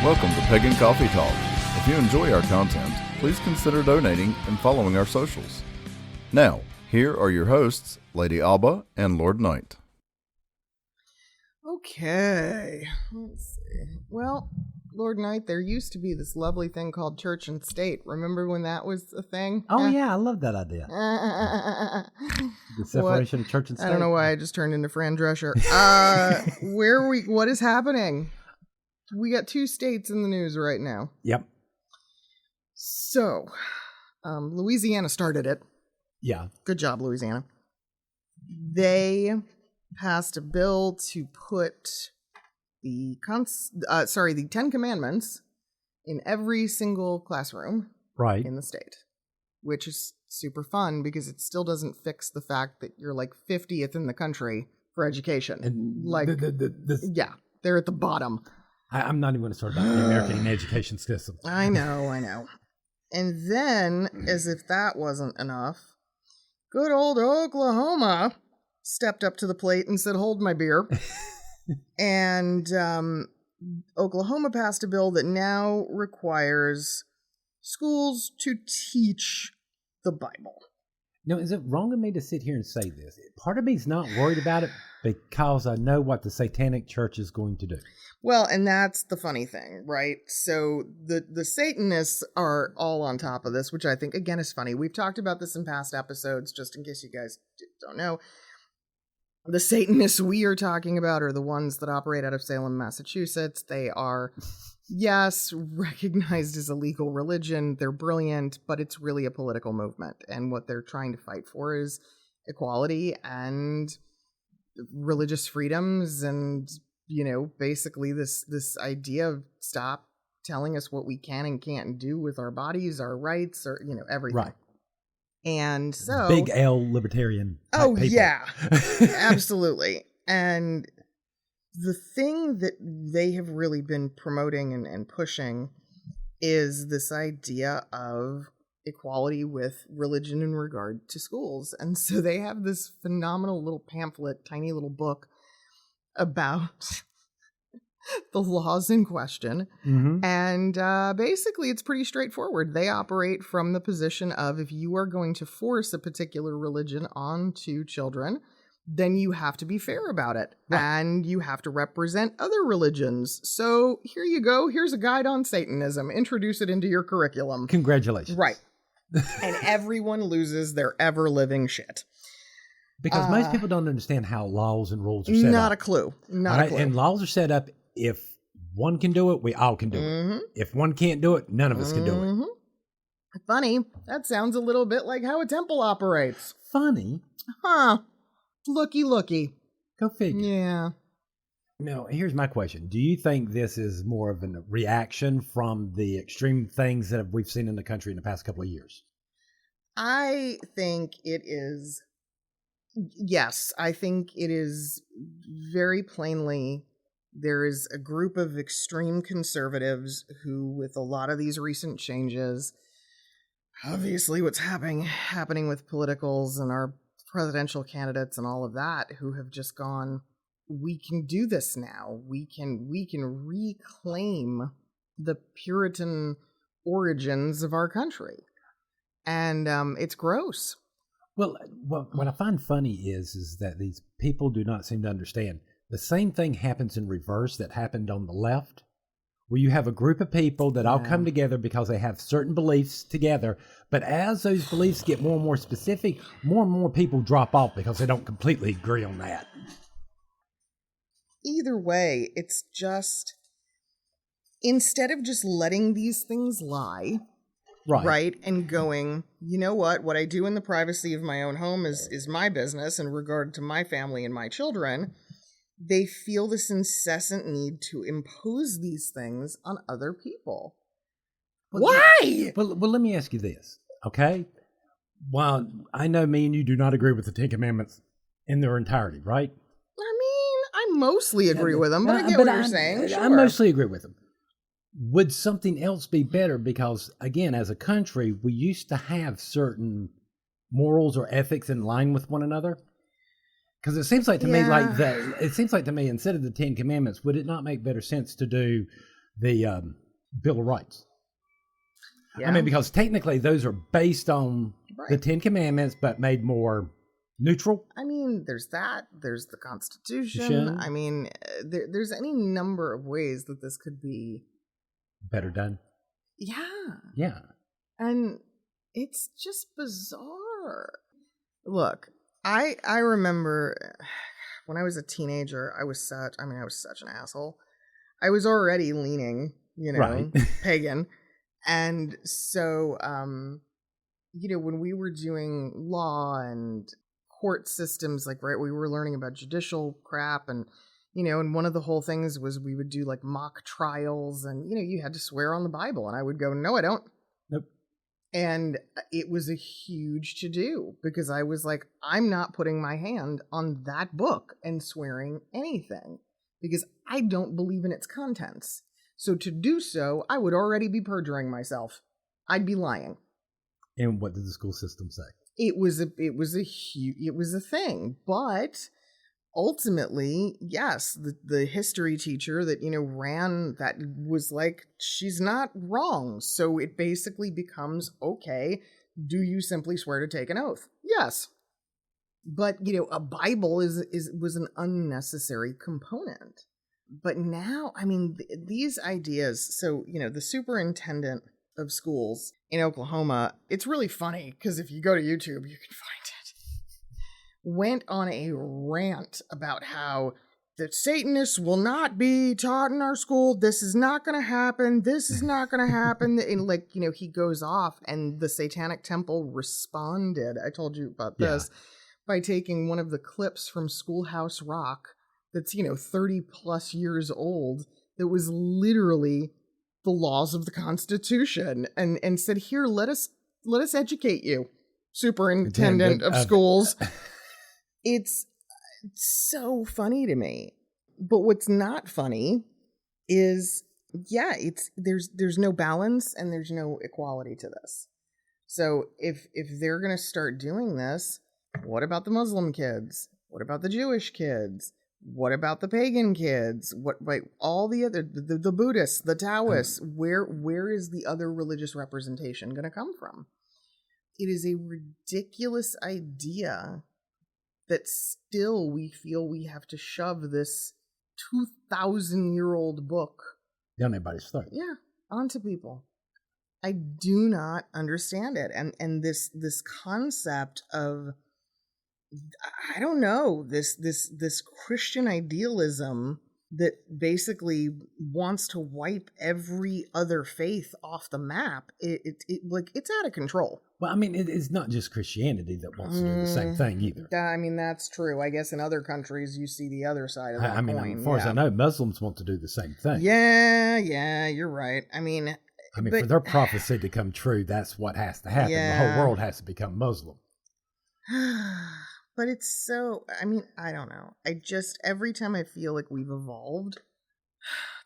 Welcome to Pagan Coffee Talk. If you enjoy our content, please consider donating and following our socials. Now, here are your hosts, Lady Alba and Lord Knight. Okay, let's see. Well, Lord Knight, there used to be this lovely thing called church and state. Remember when that was a thing? Oh, yeah, I love that idea. The separation of church and state. I don't know why I just turned into Fran Drescher. What is happening? We got 2 states in the news right now. Yep. So, Louisiana started it. Yeah. Good job, Louisiana. They passed a bill to put the 10 Commandments in every single classroom Right. in the state, which is super fun because it still doesn't fix the fact that you're like 50th in the country for education. And like, yeah, they're at the bottom. I'm not even going to start about the American education system. I know. And then, as if that wasn't enough, good old Oklahoma stepped up to the plate and said, hold my beer. And Oklahoma passed a bill that now requires schools to teach the Bible. Now, is it wrong of me to sit here and say this? Part of me is not worried about it because I know what the Satanic Church is going to do. Well, and that's the funny thing, right? So the Satanists are all on top of this, which I think, again, is funny. We've talked about this in past episodes, just in case you guys don't know. The Satanists we are talking about are the ones that operate out of Salem, Massachusetts. They are, yes, recognized as a legal religion. They're brilliant, but it's really a political movement. And what they're trying to fight for is equality and religious freedoms and, you know, basically this idea of stop telling us what we can and can't do with our bodies, our rights, or, you know, everything. Right. And so big L libertarian. Oh, people. Yeah, absolutely. And the thing that they have really been promoting and pushing is this idea of equality with religion in regard to schools. And so they have this phenomenal little pamphlet, tiny little book about the laws in question. Mm-hmm. And basically, it's pretty straightforward. They operate from the position of if you are going to force a particular religion onto children, then you have to be fair about it. Right. And you have to represent other religions. So here you go. Here's a guide on Satanism. Introduce it into your curriculum. Congratulations. Right. And everyone loses their ever-living shit. Because most people don't understand how laws and rules are set up. Not a clue. Not a clue. And laws are set up, if one can do it, we all can do it. If one can't do it, none of us can do it. Funny. That sounds a little bit like how a temple operates. Funny? Huh. Looky. Go figure. Yeah. Now, here's my question. Do you think this is more of a reaction from the extreme things that we've seen in the country in the past couple of years? I think it is. Yes, I think it is very plainly. There is a group of extreme conservatives who, with a lot of these recent changes, obviously what's happening with politicals and our presidential candidates and all of that, who have just gone, we can do this now. We can reclaim the Puritan origins of our country. And it's gross. Well, what I find funny is that these people do not seem to understand. The same thing happens in reverse that happened on the left, where you have a group of people that all come together because they have certain beliefs together. But as those beliefs get more and more specific, more and more people drop off because they don't completely agree on that. Either way, it's just, instead of just letting these things lie, right, and going, you know what I do in the privacy of my own home is my business in regard to my family and my children, they feel this incessant need to impose these things on other people. Why? Well, let me ask you this, okay? Well, I know me and you do not agree with the 10 Commandments in their entirety, right? I mean, I mostly agree with them, but I get what you're saying. Sure. I mostly agree with them. Would something else be better? Because, again, as a country, we used to have certain morals or ethics in line with one another. Because it seems like to me, instead of the 10 Commandments, would it not make better sense to do the Bill of Rights. Yeah. I mean, because technically those are based on Right. the Ten Commandments, but made more neutral. I mean, there's that. There's the Constitution. Sure. I mean, there's any number of ways that this could be Better done. Yeah. Yeah. And it's just bizarre. Look, I remember when I was a teenager, I was such an asshole. I was already leaning, Right. pagan. And so, when we were doing law and court systems, like, right, we were learning about judicial crap and, and one of the whole things was we would do like mock trials and, you had to swear on the Bible. And I would go, no, I don't. Nope. And it was a huge to do because I was like, I'm not putting my hand on that book and swearing anything because I don't believe in its contents. So to do so, I would already be perjuring myself. I'd be lying. And what did the school system say? It was a thing, but ultimately, yes, the history teacher that, ran that was like, she's not wrong. So it basically becomes, okay, do you simply swear to take an oath? Yes. But, a Bible was an unnecessary component. But now, I mean, these ideas, so, the superintendent of schools in Oklahoma, it's really funny because if you go to YouTube, you can find it, went on a rant about how the Satanists will not be taught in our school. This is not going to happen. This is not going to happen. And he goes off and the Satanic Temple responded. I told you about this by taking one of the clips from Schoolhouse Rock that's, 30 plus years old, that was literally the laws of the Constitution and said, here, let us educate you, superintendent of schools. It's so funny to me. But what's not funny is, there's no balance and there's no equality to this. So if they're going to start doing this, what about the Muslim kids? What about the Jewish kids? What about the pagan kids? All the other, the Buddhists, the Taoists, where is the other religious representation going to come from? It is a ridiculous idea that still we feel we have to shove this 2,000-year-old book down everybody's throat. Yeah, onto people. I do not understand it. And this concept of, I don't know, this Christian idealism that basically wants to wipe every other faith off the map. It's out of control. Well, I mean, it's not just Christianity that wants to do the same thing either. I mean, that's true. I guess in other countries you see the other side of that coin. I mean, as far as I know, Muslims want to do the same thing. Yeah, you're right. I mean, for their prophecy to come true, that's what has to happen. Yeah. The whole world has to become Muslim. But it's so, I mean, I don't know. Every time I feel like we've evolved,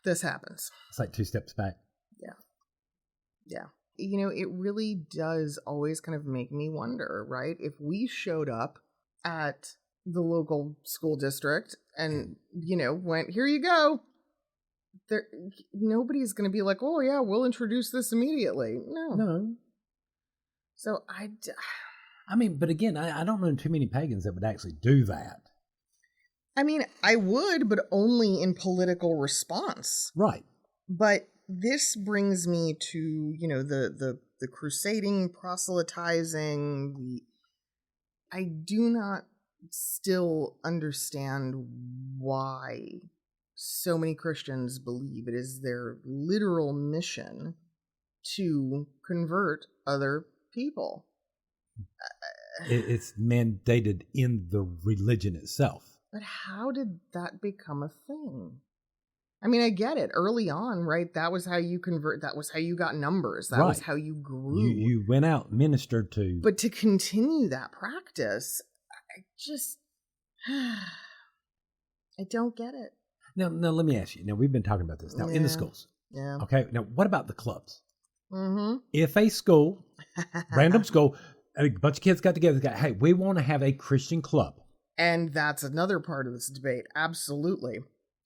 this happens. It's like 2 steps back. Yeah. It really does always kind of make me wonder, right? If we showed up at the local school district and, went, here you go. Nobody's going to be like, oh yeah, we'll introduce this immediately. No. So I mean, but again, I don't know too many pagans that would actually do that. I mean, I would, but only in political response. Right. But this brings me to, the crusading, proselytizing. I do not still understand why so many Christians believe it is their literal mission to convert other people. It's mandated in the religion itself. But how did that become a thing? I mean, I get it. Early on, right? That was how you convert. That was how you got numbers. That was how you grew. You went out and ministered to. But to continue that practice, I don't get it. Now, let me ask you. Now, we've been talking about this. Now, in the schools. Yeah. Okay. Now, what about the clubs? Mm-hmm. If a school, random school, a bunch of kids got together, hey, we want to have a Christian club. And that's another part of this debate. Absolutely.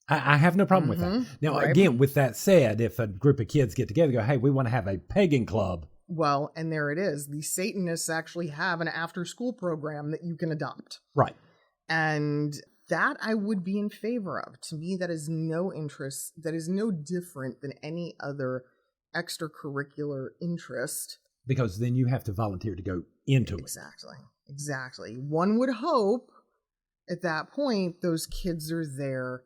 I have no problem with that. Now, again, with that said, if a group of kids get together and go, hey, we want to have a pagan club. Well, and there it is. The Satanists actually have an after-school program that you can adopt. Right. And that I would be in favor of. To me, that is no interest. That is no different than any other extracurricular interest. Because then you have to volunteer to go into it. Exactly. One would hope at that point those kids are there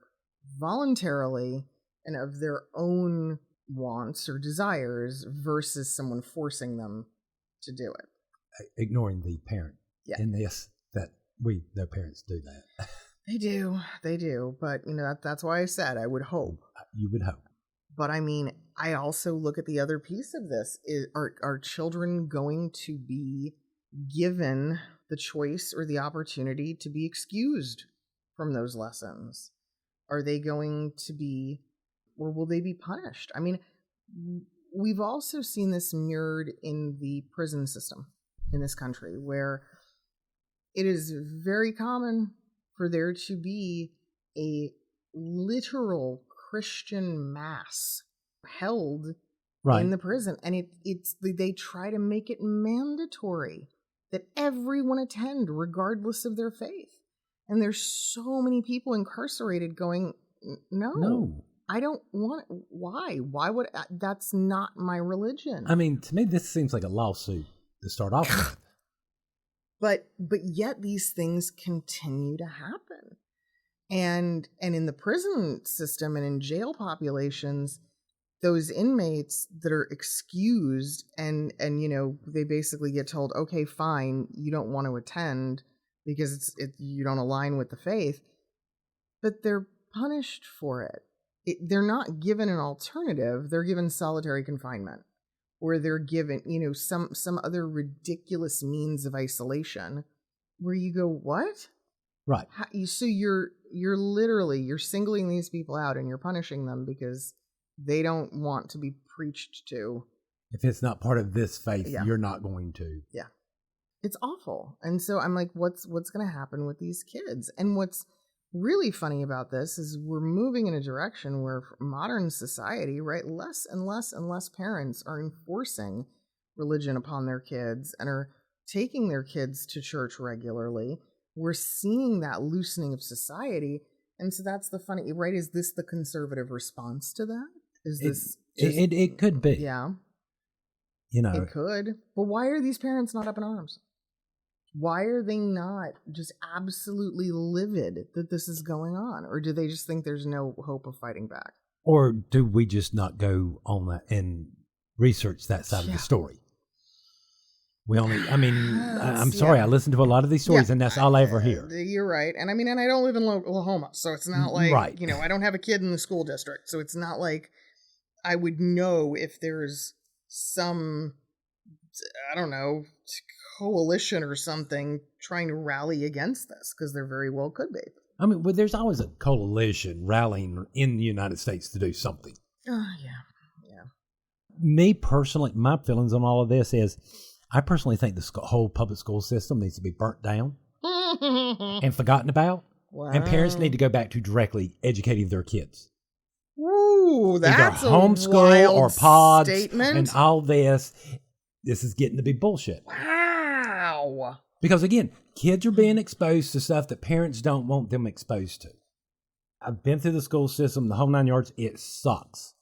voluntarily and of their own wants or desires versus someone forcing them to do it. Ignoring the parent in this, that no parents do that. They do. But, that's why I said I would hope. You would hope. But I mean, I also look at the other piece of this. Are children going to be given the choice or the opportunity to be excused from those lessons? Are they going to be, or will they be punished? I mean, we've also seen this mirrored in the prison system in this country, where it is very common for there to be a literal Christian mass held in the prison. And they try to make it mandatory that everyone attend regardless of their faith. And there's so many people incarcerated going, no. I don't want. Why? Why would that's not my religion? I mean, to me, this seems like a lawsuit to start off with. But yet these things continue to happen, and in the prison system and in jail populations, those inmates that are excused and they basically get told, okay, fine, you don't want to attend because you don't align with the faith, but they're punished for it. They're not given an alternative. They're given solitary confinement, or they're given, some other ridiculous means of isolation where you go, what? Right. So you're literally singling these people out and you're punishing them because they don't want to be preached to. If it's not part of this faith, you're not going to. Yeah. It's awful. And so I'm like, what's going to happen with these kids? And what's really funny about this is we're moving in a direction where modern society, right, less and less and less parents are enforcing religion upon their kids and are taking their kids to church regularly. We're seeing that loosening of society. And so that's the funny, right? Is this the conservative response to that? Is this it could be. Yeah. It could. But why are these parents not up in arms? Why are they not just absolutely livid that this is going on? Or do they just think there's no hope of fighting back? Or do we just not go on that and research that side of the story? We only, I'm sorry, I listen to a lot of these stories and that's all I ever hear. You're right. And and I don't live in Oklahoma, so it's not like, I don't have a kid in the school district. So it's not like I would know if there's some, I don't know, coalition or something trying to rally against this, because there very well could be. I mean, well, there's always a coalition rallying in the United States to do something. Yeah. Me personally, my feelings on all of this is, I personally think the whole public school system needs to be burnt down and forgotten about. Wow. And parents need to go back to directly educating their kids. Ooh, that's either homeschool or pods statement. And all this. This is getting to be bullshit. Wow. Because again, kids are being exposed to stuff that parents don't want them exposed to. I've been through the school system, the whole 9 yards. It sucks.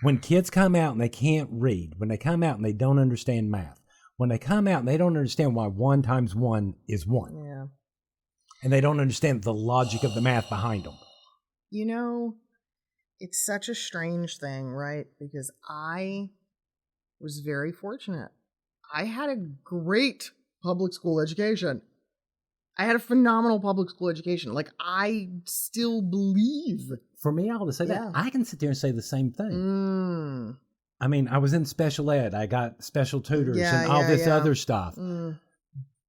When kids come out and they can't read, when they come out and they don't understand math, when they come out and they don't understand why 1 times 1 is 1. Yeah. And they don't understand the logic of the math behind them. It's such a strange thing, right? Because I was very fortunate. I had a great public school education. I had a phenomenal public school education. Like, I still believe. For me, I would say that. I can sit there and say the same thing. I mean, I was in special ed. I got special tutors and all this other stuff.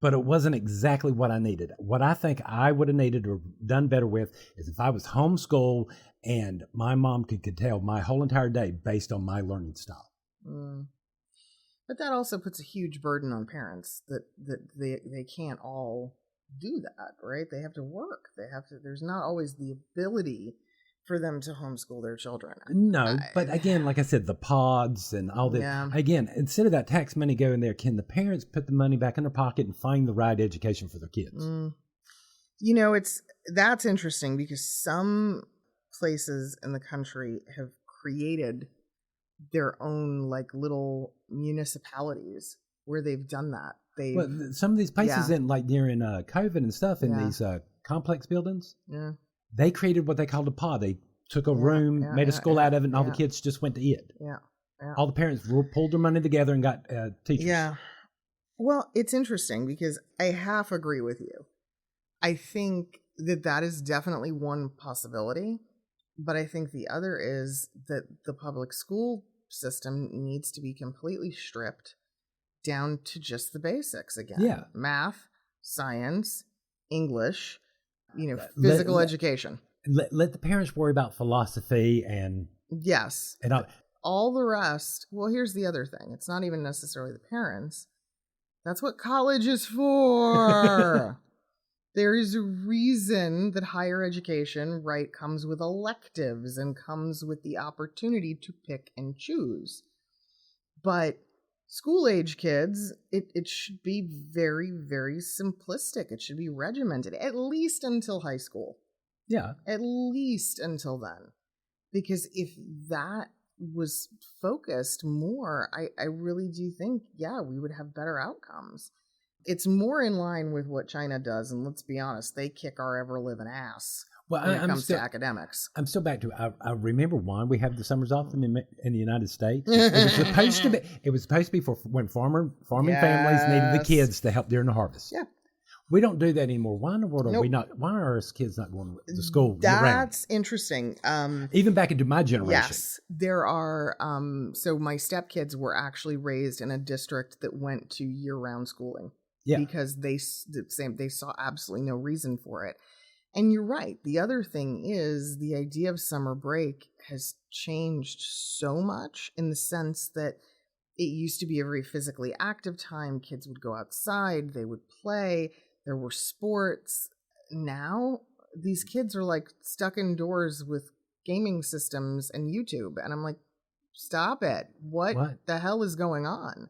But it wasn't exactly what I needed. What I think I would have needed or done better with is if I was homeschooled and my mom could tell my whole entire day based on my learning style. But that also puts a huge burden on parents that they can't all do that, right? They have to work. There's not always the ability for them to homeschool their children. No, but again, like I said, the pods and all that. Yeah. Again, instead of that tax money going there, can the parents put the money back in their pocket and find the right education for their kids? That's interesting because some places in the country have created their own like little municipalities where they've done that. Well, some of these places in like during COVID and stuff in these complex buildings, they created what they called a pod. They took a room, made a school out of it, and all the kids just went to it. Yeah. All the parents pulled their money together and got teachers. Yeah. Well, it's interesting because I half agree with you. I think that is definitely one possibility, but I think the other is that the public school system needs to be completely stripped down to just the basics again. Yeah. Math, science, English, physical education. Let the parents worry about philosophy and... Yes. And all the rest. Well, here's the other thing. It's not even necessarily the parents. That's what college is for. There is a reason that higher education, right, comes with electives and comes with the opportunity to pick and choose. But school-age kids, it should be very, very simplistic. It should be regimented, at least until high school. Yeah. At least until then. Because if that was focused more, I really do think, we would have better outcomes. It's more in line with what China does, and let's be honest, they kick our ever-living ass when it comes to academics. I'm still back to I remember why we have the summers off in the United States. It was supposed to be for when farming families needed the kids to help during the harvest. Yeah. We don't do that anymore. Why in the world are we not? Why are our kids not going to school? That's interesting. Even back into my generation. Yes, there are. So my stepkids were actually raised in a district that went to year-round schooling. Yeah. Because they saw absolutely no reason for it. And you're right. The other thing is the idea of summer break has changed so much in the sense that it used to be a very physically active time. Kids would go outside, they would play, there were sports. Now these kids are like stuck indoors with gaming systems and YouTube. And I'm like, stop it. What the hell is going on?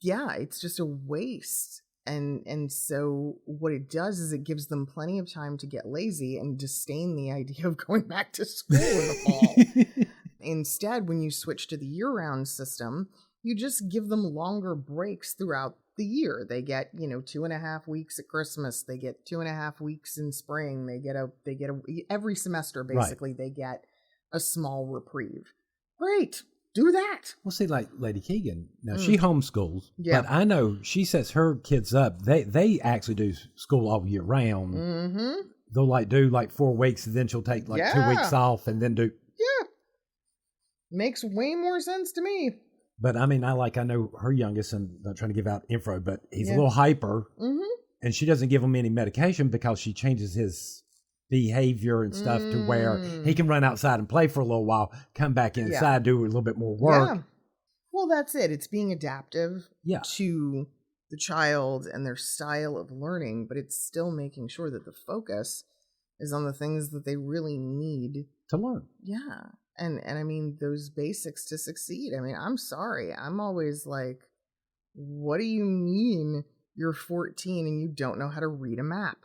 Yeah, it's just a waste. And so what it does is it gives them plenty of time to get lazy and disdain the idea of going back to school in the fall. Instead, when you switch to the year-round system, you just give them longer breaks throughout the year. They get, 2.5 weeks at Christmas. They get 2.5 weeks in spring. They get every semester, basically, they get a small reprieve. Great. Do that. Well, see, like Lady Keegan, now she homeschools, but I know she sets her kids up. They actually do school all year round. Mm-hmm. They'll do 4 weeks, and then she'll take 2 weeks off, and then do. Yeah, makes way more sense to me. But I mean, I know her youngest, and I'm not trying to give out info, but he's a little hyper, and she doesn't give him any medication because she changes his behavior and stuff to where he can run outside and play for a little while, come back inside, do a little bit more work. Yeah. Well, that's it. It's being adaptive to the child and their style of learning, but it's still making sure that the focus is on the things that they really need to learn. Yeah. And I mean, those basics to succeed. I mean, I'm sorry. I'm always like, what do you mean you're 14 and you don't know how to read a map?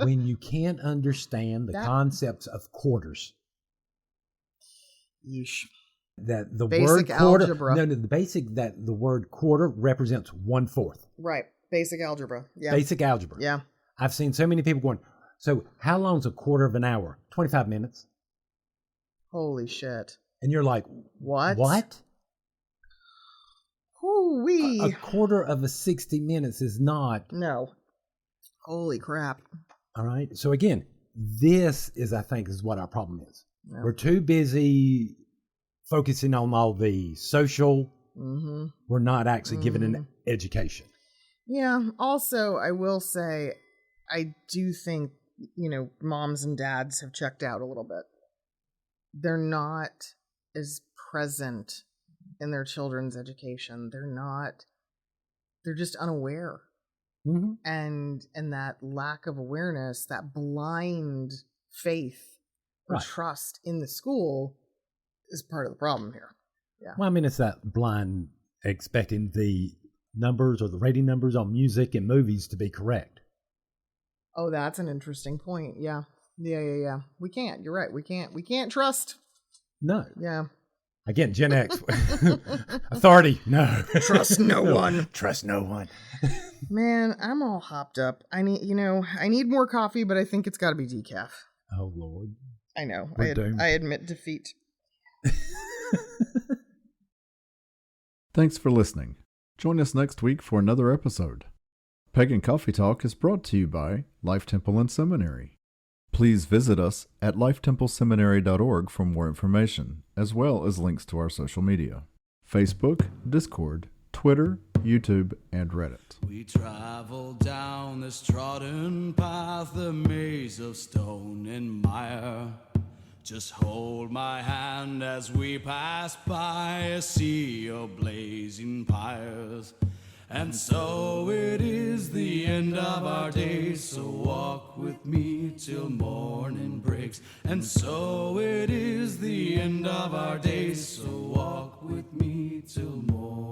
When you can't understand the concepts of quarters. Yeesh. That the basic word quarter, algebra. The word quarter represents 1/4. Right. Basic algebra. Yeah. Basic algebra. Yeah. I've seen so many people going, so how long's a quarter of an hour? 25 minutes. Holy shit. And you're like, What? Hoo-wee. A quarter of 60 minutes is not. No. Holy crap. All right. So again, this is, I think, is what our problem is. Yeah. We're too busy focusing on all the social. Mm-hmm. We're not actually giving an education. Yeah. Also, I will say, I do think, moms and dads have checked out a little bit. They're not as present in their children's education. They're they're just unaware. Mm-hmm. And that lack of awareness, that blind faith or Right. trust in the school is part of the problem here. Yeah. Well, I mean, it's that blind expecting the numbers or the rating numbers on music and movies to be correct. Oh, that's an interesting point. Yeah. Yeah. We can't. You're right. We can't trust. No. Yeah. Again, Gen X. Authority, no. Trust no one. Trust no one. Man, I'm all hopped up. I need more coffee, but I think it's got to be decaf. Oh, Lord. I know. We're doomed. I admit defeat. Thanks for listening. Join us next week for another episode. Pagan Coffee Talk is brought to you by Life Temple and Seminary. Please visit us at lifetempleseminary.org for more information, as well as links to our social media: Facebook, Discord, Twitter, YouTube, and Reddit. We travel down this trodden path, a maze of stone and mire. Just hold my hand as we pass by a sea of blazing pyres. And so it is the end of our days, so walk with me till morning breaks. And so it is the end of our days, so walk with me till morning.